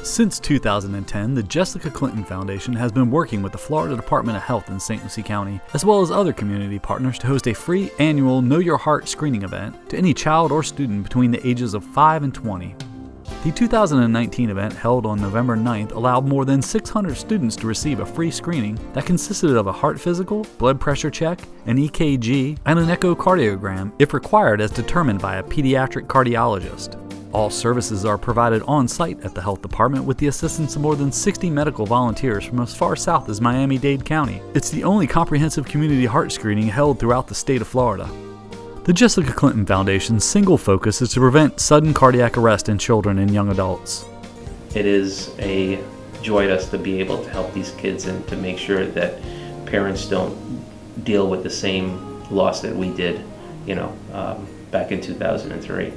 Since 2010, the Jessica Clinton Foundation has been working with the Florida Department of Health in St. Lucie County, as well as other community partners, to host a free annual Know Your Heart screening event to any child or student between the ages of 5 and 20. The 2019 event, held on November 9th, allowed more than 600 students to receive a free screening that consisted of a heart physical, blood pressure check, an EKG, and an echocardiogram if required as determined by a pediatric cardiologist. All services are provided on-site at the health department with the assistance of more than 60 medical volunteers from as far south as Miami-Dade County. It's the only comprehensive community heart screening held throughout the state of Florida. The Jessica Clinton Foundation's single focus is to prevent sudden cardiac arrest in children and young adults. It is a joy to us to be able to help these kids and to make sure that parents don't deal with the same loss that we did, back in 2003.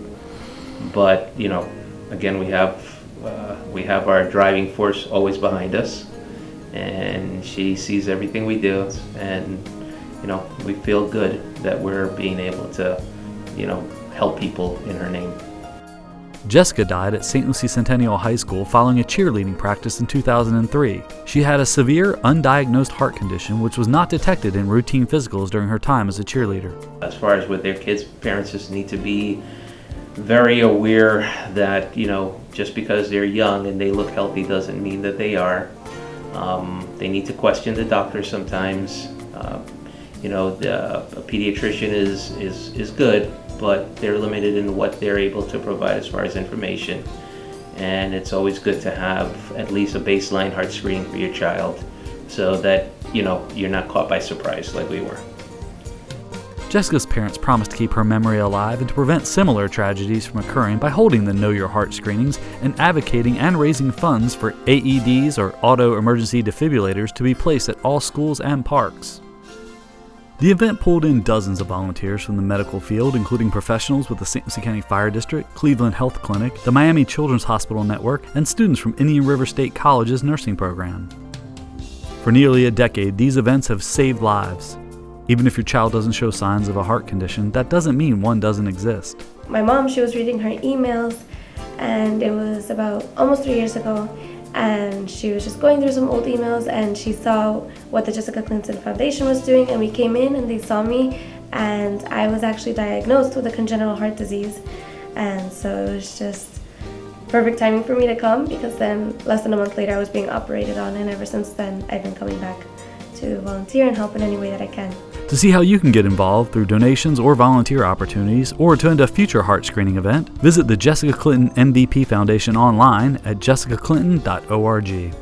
But again, we have our driving force always behind us, and she sees everything we do, and we feel good that we're being able to help people in her name. Jessica died at St. Lucie Centennial High School following a cheerleading practice in 2003. She had a severe, undiagnosed heart condition which was not detected in routine physicals during her time as a cheerleader. As far as with their kids, parents just need to be very aware that just because they're young and they look healthy doesn't mean that they are. They need to question the doctor sometimes. A pediatrician is good, but they're limited in what they're able to provide as far as information. And it's always good to have at least a baseline heart screening for your child so that you're not caught by surprise like we were. Jessica's parents promised to keep her memory alive and to prevent similar tragedies from occurring by holding the Know Your Heart screenings and advocating and raising funds for AEDs or auto emergency defibrillators to be placed at all schools and parks. The event pulled in dozens of volunteers from the medical field, including professionals with the St. Lucie County Fire District, Cleveland Health Clinic, the Miami Children's Hospital Network, and students from Indian River State College's nursing program. For nearly a decade, these events have saved lives. Even if your child doesn't show signs of a heart condition, that doesn't mean one doesn't exist. My mom, she was reading her emails, and it was about almost 3 years ago, and she was just going through some old emails, and she saw what the Jessica Clinton Foundation was doing, and we came in and they saw me, and I was actually diagnosed with a congenital heart disease, and so it was just perfect timing for me to come, because then less than a month later I was being operated on, and ever since then I've been coming back to volunteer and help in any way that I can. To see how you can get involved through donations or volunteer opportunities, or attend a future heart screening event, visit the Jessica Clinton MVP Foundation online at jessicaclinton.org.